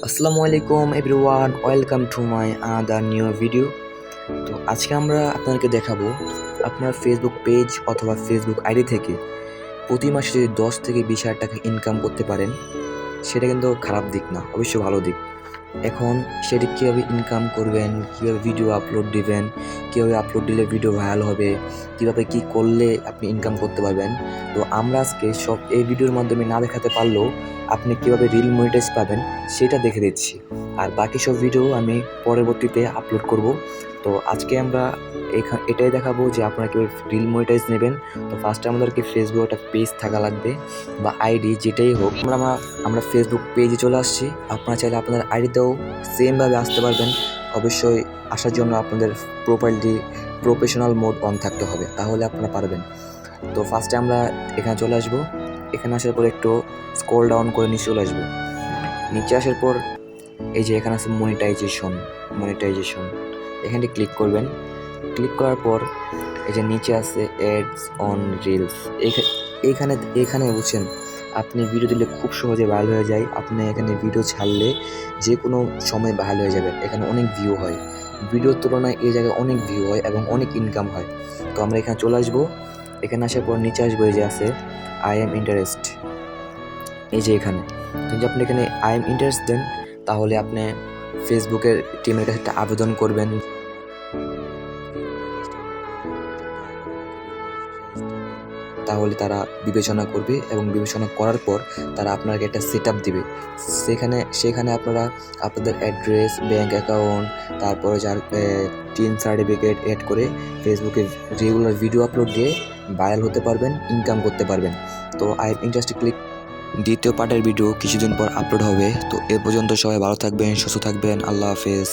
আসসালামু আলাইকুম everyone, welcome to my other new video. তো আজকে আমরা আপনাদেরকে দেখাবো আপনার ফেসবুক পেজ অথবা ফেসবুক আইডি থেকে প্রতি মাসে যদি 10 থেকে 20 হাজার টাকা ইনকাম করতে পারেন, সেটা কিন্তু খারাপ দিক না, অবশ্যই ভালো দিক। এখন সেটি কীভাবে ইনকাম করবেন, কীভাবে ভিডিও আপলোড দিবেন, কীভাবে আপলোড দিলে ভিডিও ভাইরাল হবে, কীভাবে কী করলে আপনি ইনকাম করতে পারবেন। তো আমরা আজকে সব এই ভিডিওর মাধ্যমে না দেখাতে পারলেও আপনি কীভাবে রিল মনিটাইজ পাবেন সেটা দেখে দিচ্ছি। আর বাকি সব ভিডিও আমি পরবর্তীতে আপলোড করব। তো আজকে আমরা এটাই দেখাবো যে আপনারা কীভাবে রিল মনিটাইজ নেবেন। তো ফার্স্টে আমাদেরকে ফেসবুক একটা পেজ থাকা লাগবে বা আইডি, যেটাই হোক। আমরা ফেসবুক পেজে চলে আসছি। আপনারা চাইলে আপনাদের আইডিতেও সেমভাবে আসতে পারবেন। অবশ্যই আসার জন্য আপনাদের প্রোফাইলটি প্রফেশনাল মোড অন থাকতে হবে, তাহলে আপনারা পারবেন। তো ফার্স্টে আমরা এখানে চলে আসবো। এখানে আসার পর একটু স্ক্রল ডাউন করে নিচে চলে আসবো। নিচে আসার পর এই যে এখানে আছে মনিটাইজেশন, এখানে ক্লিক করবেন। ক্লিক করার পর এই যে নিচে আছে অ্যাডস অন রিলস। এইখানে এখানে বুঝছেন, আপনি ভিডিও দিলে খুব সহজে ভাইরাল হয়ে যায়। আপনি এখানে ভিডিও ছাড়লে যে কোনো সময় ভাইরাল হয়ে যাবে। এখানে অনেক ভিউ হয়, ভিডিওর তুলনায় এই জায়গায় অনেক ভিউ হয় এবং অনেক ইনকাম হয়। তো আমরা এখানে চলে আসবো। এখানে আসার পর নিচে আসবো, এই যে আছে আই এম ইন্টারেস্ট। এই যে এখানে যদি আপনি এখানে আই এম ইন্টারেস্ট দেন, তাহলে আপনি ফেসবুকের টিমের কাছে একটা আবেদন করবেন। তাহলে তারা বিবেচনা করবে এবং বিবেচনা করার পর তারা আপনাকে একটা সেট আপ দেবে। সেখানে আপনারা আপনাদের অ্যাড্রেস, ব্যাঙ্ক অ্যাকাউন্ট, তারপরে যার টিন সার্টিফিকেট অ্যাড করে ফেসবুকে রেগুলার ভিডিও আপলোড দিয়ে ভাইরাল হতে পারবেন, ইনকাম করতে পারবেন। তো আই এম ইন্টারেস্টে ক্লিক। দ্বিতীয় পার্টের ভিডিও কিছুদিন পর আপলোড হবে। তো এ পর্যন্ত সবাই ভালো থাকবেন, সুস্থ থাকবেন। আল্লাহ হাফেজ।